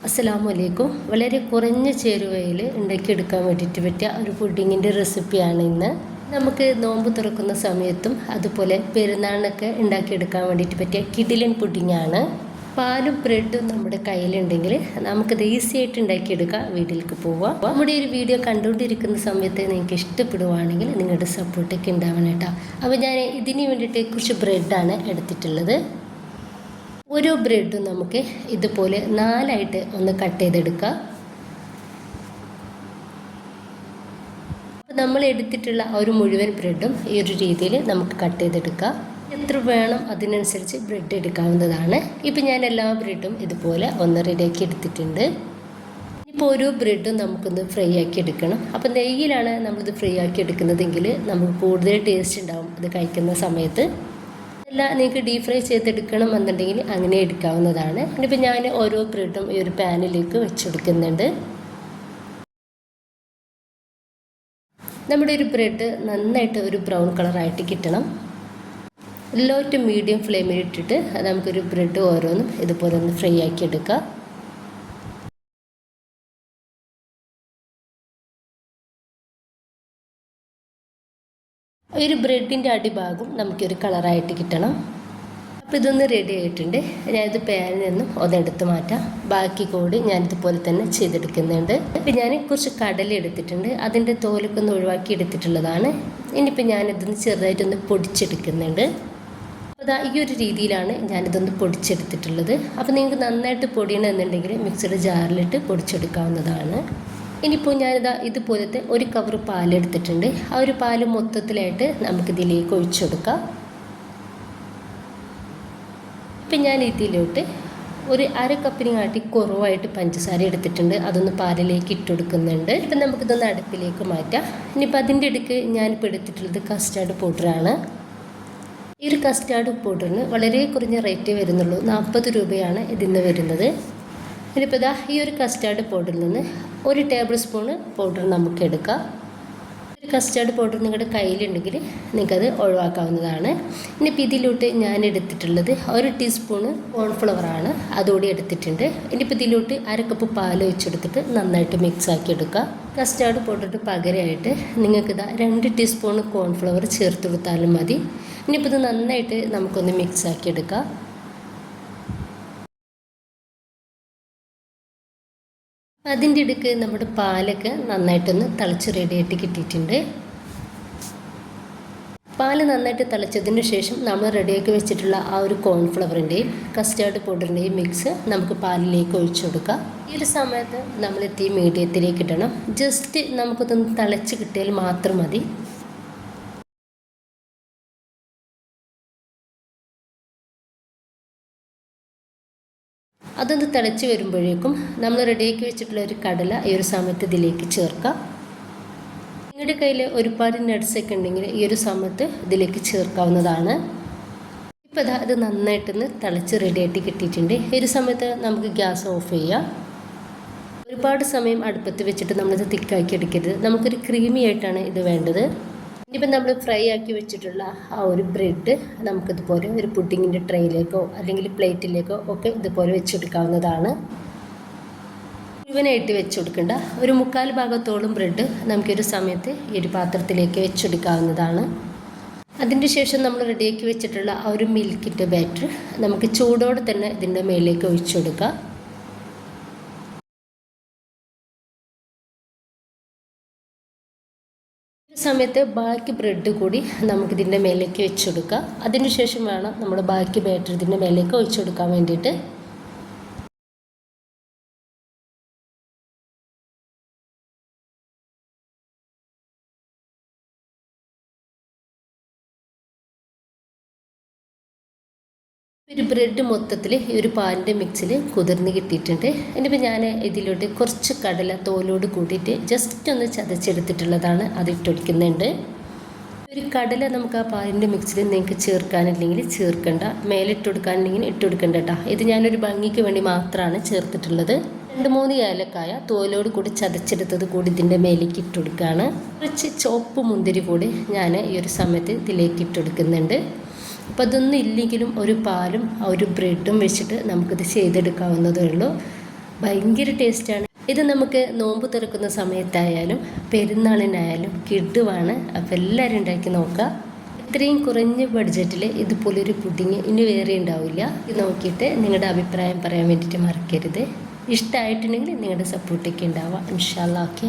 അസ്സലാമലൈക്കും. വളരെ കുറഞ്ഞ ചേരുവയിൽ ഉണ്ടാക്കിയെടുക്കാൻ വേണ്ടിയിട്ട് പറ്റിയ ഒരു പുഡിങ്ങിൻ്റെ റെസിപ്പിയാണ് ഇന്ന്. നമുക്ക് നോമ്പ് തുറക്കുന്ന സമയത്തും അതുപോലെ പെരുന്നാളിനൊക്കെ ഉണ്ടാക്കിയെടുക്കാൻ വേണ്ടിയിട്ട് പറ്റിയ കിടിലൻ പുഡിങ്ങാണ്. പാലും ബ്രെഡും നമ്മുടെ കയ്യിലുണ്ടെങ്കിൽ നമുക്കത് ഈസി ആയിട്ട് ഉണ്ടാക്കിയെടുക്കാം. വീട്ടിലേക്ക് പോവാം. നമ്മുടെ ഒരു വീഡിയോ കണ്ടുകൊണ്ടിരിക്കുന്ന സമയത്ത് നിങ്ങൾക്ക് ഇഷ്ടപ്പെടുവാണെങ്കിൽ നിങ്ങളുടെ സപ്പോർട്ടൊക്കെ ഉണ്ടാവണം കേട്ടോ. അപ്പോൾ ഞാൻ ഇതിന് വേണ്ടിയിട്ട് കുറച്ച് ബ്രെഡാണ് എടുത്തിട്ടുള്ളത്. ഓരോ ബ്രെഡും നമുക്ക് ഇതുപോലെ 4ആയിട്ട് ഒന്ന് കട്ട് ചെയ്തെടുക്കുക. അപ്പോൾ നമ്മൾ എടുത്തിട്ടുള്ള ഒരു മുഴുവൻ ബ്രെഡും ഈ ഒരു രീതിയിൽ നമുക്ക് കട്ട് ചെയ്തെടുക്കുക. എത്ര വേണം അതിനനുസരിച്ച് ബ്രെഡ് എടുക്കാവുന്നതാണ്. ഇപ്പം ഞാൻ എല്ലാ ബ്രെഡും ഇതുപോലെ ഒന്ന് റെഡിയാക്കി എടുത്തിട്ടുണ്ട്. ഇപ്പോൾ ഓരോ ബ്രെഡും നമുക്കൊന്ന് ഫ്രൈ ആക്കി എടുക്കണം. അപ്പോൾ നെയ്യിലാണ് നമ്മളിത് ഫ്രൈ ആക്കി എടുക്കുന്നതെങ്കിൽ നമുക്ക് കൂടുതൽ ടേസ്റ്റ് ഉണ്ടാവും ഇത് കഴിക്കുന്ന സമയത്ത്. അല്ല, നിങ്ങൾക്ക് ഡീപ് ഫ്രൈ ചെയ്തെടുക്കണം എന്നുണ്ടെങ്കിൽ അങ്ങനെ എടുക്കാവുന്നതാണ്. ഇനിയിപ്പോൾ ഞാൻ ഓരോ ബ്രെഡും ഈ ഒരു പാനിലേക്ക് വെച്ചെടുക്കുന്നുണ്ട്. നമ്മുടെ ഒരു ബ്രെഡ് നന്നായിട്ട് ഒരു ബ്രൗൺ കളറായിട്ട് കിട്ടണം. ലോ ടു മീഡിയം ഫ്ലെയിമിൽ ഇട്ടിട്ട് നമുക്കൊരു ബ്രെഡ് ഓരോന്നും ഇതുപോലെ ഒന്ന് ഫ്രൈ ആക്കി എടുക്കാം. ഒരു ബ്രെഡിൻ്റെ അടിഭാഗം നമുക്കൊരു കളറായിട്ട് കിട്ടണം. അപ്പോൾ ഇതൊന്ന് റെഡി ആയിട്ടുണ്ട്. ഞാനിത് പാനിൽ നിന്നും ഒന്നെടുത്ത് മാറ്റാം. ബാക്കി കൂടി ഞാനിതുപോലെ തന്നെ ചെയ്തെടുക്കുന്നുണ്ട്. ഇപ്പം ഞാൻ കുറച്ച് കടല എടുത്തിട്ടുണ്ട്. അതിൻ്റെ തോലൊക്കെ ഒന്ന് ഒഴിവാക്കി എടുത്തിട്ടുള്ളതാണ്. ഇനിയിപ്പോൾ ഞാനിതൊന്ന് ചെറുതായിട്ടൊന്ന് പൊടിച്ചെടുക്കുന്നുണ്ട്. അപ്പോൾ ഈ ഒരു രീതിയിലാണ് ഞാനിതൊന്ന് പൊടിച്ചെടുത്തിട്ടുള്ളത്. അപ്പോൾ നിങ്ങൾക്ക് നന്നായിട്ട് പൊടിയണമെന്നുണ്ടെങ്കിൽ മിക്സിയുടെ ജാറിലിട്ട് പൊടിച്ചെടുക്കാവുന്നതാണ്. ഇനിയിപ്പോൾ ഞാനിതാ ഇതുപോലത്തെ ഒരു കവർ പാലെടുത്തിട്ടുണ്ട്. ആ ഒരു പാല് മൊത്തത്തിലായിട്ട് നമുക്കിതിലേക്ക് ഒഴിച്ചു കൊടുക്കാം. ഇപ്പം ഞാൻ ഇതിലോട്ട് ഒരു അര കപ്പിന് കാട്ടി കുറവായിട്ട് പഞ്ചസാര എടുത്തിട്ടുണ്ട്. അതൊന്ന് പാലിലേക്ക് ഇട്ട് കൊടുക്കുന്നുണ്ട്. ഇപ്പം നമുക്കിതൊന്ന് അടുപ്പിലേക്ക് മാറ്റാം. ഇനിയിപ്പോൾ അതിൻ്റെ ഇടയ്ക്ക് ഞാനിപ്പോൾ എടുത്തിട്ടുള്ളത് കസ്റ്റാർഡ് പൗഡറാണ്. ഈ ഒരു കസ്റ്റാർഡ് പൗഡറിന് വളരെ കുറഞ്ഞ റേറ്റേ വരുന്നുള്ളൂ. 40 രൂപയാണ് ഇതിന്ന് വരുന്നത്. ഇനിയിപ്പോൾ ഈ ഒരു കസ്റ്റാർഡ് പൗഡറിൽ നിന്ന് ഒരു ടേബിൾ സ്പൂണ് പൗഡർ നമുക്ക് എടുക്കാം. ഒരു കസ്റ്റാർഡ് പൗഡർ നിങ്ങളുടെ കയ്യിലുണ്ടെങ്കിൽ നിങ്ങൾക്കത് ഒഴിവാക്കാവുന്നതാണ്. ഇനിയിപ്പോൾ ഇതിലോട്ട് ഞാൻ എടുത്തിട്ടുള്ളത് 1 ടീസ്പൂണ് കോൺഫ്ലവറാണ്. അതുകൂടി എടുത്തിട്ടുണ്ട്. ഇനിയിപ്പോൾ ഇതിലോട്ട് അര കപ്പ് പാൽ ഒഴിച്ചെടുത്തിട്ട് നന്നായിട്ട് മിക്സ് ആക്കി എടുക്കുക. കസ്റ്റാർഡ് പൗഡറിന് പകരമായിട്ട് നിങ്ങൾക്കിതാ 2 ടീസ്പൂണ് കോൺഫ്ലവർ ചേർത്ത് കൊടുത്താലും മതി. ഇനിയിപ്പോൾ ഇത് നന്നായിട്ട് നമുക്കൊന്ന് മിക്സ് ആക്കി എടുക്കാം. അതിൻ്റെ ഇടയ്ക്ക് നമ്മുടെ പാലൊക്കെ നന്നായിട്ടൊന്ന് തിളച്ച് റെഡിയായിട്ട് കിട്ടിയിട്ടുണ്ട്. പാല് നന്നായിട്ട് തിളച്ചതിന് ശേഷം നമ്മൾ റെഡിയാക്കി വെച്ചിട്ടുള്ള ആ ഒരു കോൺഫ്ലവറിൻ്റെയും കസ്റ്റാർഡ് പൗഡറിൻ്റെയും മിക്സ് നമുക്ക് പാലിലേക്ക് ഒഴിച്ചു കൊടുക്കാം. ഈ ഒരു സമയത്ത് നമ്മൾ തീ മീഡിയത്തിലേക്ക് ഇടണം. ജസ്റ്റ് നമുക്കതൊന്ന് തിളച്ച് കിട്ടിയാൽ മാത്രം മതി. അതൊന്ന് തിളച്ച് വരുമ്പോഴേക്കും നമ്മൾ റെഡിയാക്കി വെച്ചിട്ടുള്ള ഒരു കടല ഈ ഒരു സമയത്ത് ഇതിലേക്ക് ചേർക്കാം. നിങ്ങളുടെ കയ്യിൽ ഒരുപാട് നട്ട്സൊക്കെ ഉണ്ടെങ്കിൽ ഈ ഒരു സമയത്ത് ഇതിലേക്ക് ചേർക്കാവുന്നതാണ്. ഇപ്പോൾ ഇത് നന്നായിട്ടൊന്ന് തിളച്ച് റെഡിയായിട്ട് കിട്ടിയിട്ടുണ്ട്. ഈ ഒരു സമയത്ത് നമുക്ക് ഗ്യാസ് ഓഫ് ചെയ്യാം. ഒരുപാട് സമയം അടുപ്പത്ത് വെച്ചിട്ട് നമ്മളിത് തിക്കാക്കി എടുക്കരുത്. നമുക്കൊരു ക്രീമി ആയിട്ടാണ് ഇത് വേണ്ടത്. ഇനിയിപ്പോൾ നമ്മൾ ഫ്രൈ ആക്കി വെച്ചിട്ടുള്ള ആ ഒരു ബ്രെഡ് നമുക്കിതുപോലെ ഒരു പുഡിങ്ങിൻ്റെ ട്രേയിലേക്കോ അല്ലെങ്കിൽ പ്ലേറ്റിലേക്കോ ഒക്കെ ഇതുപോലെ വെച്ചെടുക്കാവുന്നതാണ്. മുഴുവനായിട്ട് വെച്ചുകൊടുക്കേണ്ട. ഒരു 3/4 ഭാഗത്തോളം ബ്രെഡ് നമുക്കൊരു സമയത്ത് ഈ ഒരു പാത്രത്തിലേക്ക് വെച്ചെടുക്കാവുന്നതാണ്. അതിൻ്റെ ശേഷം നമ്മൾ റെഡിയാക്കി വെച്ചിട്ടുള്ള ആ ഒരു മിൽക്കിൻ്റെ ബാറ്റർ നമുക്ക് ചൂടോടെ തന്നെ ഇതിൻ്റെ മേലേക്ക് ഒഴിച്ചു കൊടുക്കാം. സമയത്ത് ബാക്കി ബ്രെഡ് കൂടി നമുക്കിതിൻ്റെ മേലേക്ക് വെച്ച് കൊടുക്കാം. അതിനുശേഷം വേണം നമ്മൾ ബാക്കി ബാറ്റർ ഇതിൻ്റെ മേലേക്ക് ഒഴിച്ചു കൊടുക്കാൻ വേണ്ടിയിട്ട്. ഒരു ബ്രെഡ് മൊത്തത്തിൽ ഈ ഒരു പാലിൻ്റെ മിക്സിൽ കുതിർന്ന് കിട്ടിയിട്ടുണ്ട്. ഇനിയിപ്പോൾ ഞാൻ ഇതിലോട്ട് കുറച്ച് കടല തോലോട് കൂട്ടിയിട്ട് ജസ്റ്റ് ഒന്ന് ചതച്ചെടുത്തിട്ടുള്ളതാണ്. അത് ഇട്ടൊടിക്കുന്നുണ്ട്. ഒരു കടല നമുക്ക് ആ പാലിൻ്റെ മിക്സിൽ നിങ്ങൾക്ക് ചേർക്കാനില്ലെങ്കിൽ ചേർക്കണ്ട. മേലിട്ട് കൊടുക്കാനില്ലെങ്കിൽ ഇട്ട് കൊടുക്കണ്ട കേട്ടോ. ഇത് ഞാനൊരു ഭംഗിക്ക് വേണ്ടി മാത്രമാണ് ചേർത്തിട്ടുള്ളത്. 2-3 ഏലക്കായ തോലോട് കൂടി ചതച്ചെടുത്തത് കൂടി ഇതിൻ്റെ മേലേക്ക് ഇട്ട് കൊടുക്കുകയാണ്. കുറച്ച് ചുവപ്പ് മുന്തിരി കൂടി ഞാൻ ഈ ഒരു സമയത്ത് ഇതിലേക്ക് ഇട്ട് കൊടുക്കുന്നുണ്ട്. അപ്പോൾ അതൊന്നും ഇല്ലെങ്കിലും ഒരു പാലും ഒരു ബ്രെഡും വെച്ചിട്ട് നമുക്കിത് ചെയ്തെടുക്കാവുന്നതേ ഉള്ളൂ. ഭയങ്കര ടേസ്റ്റാണ്. ഇത് നമുക്ക് നോമ്പ് തുറക്കുന്ന സമയത്തായാലും പെരുന്നാളിനായാലും കിടുവാണ്. അപ്പോൾ എല്ലാവരും ഉണ്ടാക്കി നോക്കുക. ഇത്രയും കുറഞ്ഞ ബഡ്ജറ്റിൽ ഇതുപോലൊരു പുഡിങ് ഇനി വേറെ ഉണ്ടാവില്ല. ഇത് നോക്കിയിട്ട് നിങ്ങളുടെ അഭിപ്രായം പറയാൻ വേണ്ടിയിട്ട് മറക്കരുത്. ഇഷ്ടമായിട്ടുണ്ടെങ്കിൽ നിങ്ങളുടെ സപ്പോർട്ടൊക്കെ ഉണ്ടാവുക. ഇൻഷാ അല്ലാഹ്. ഓക്കെ.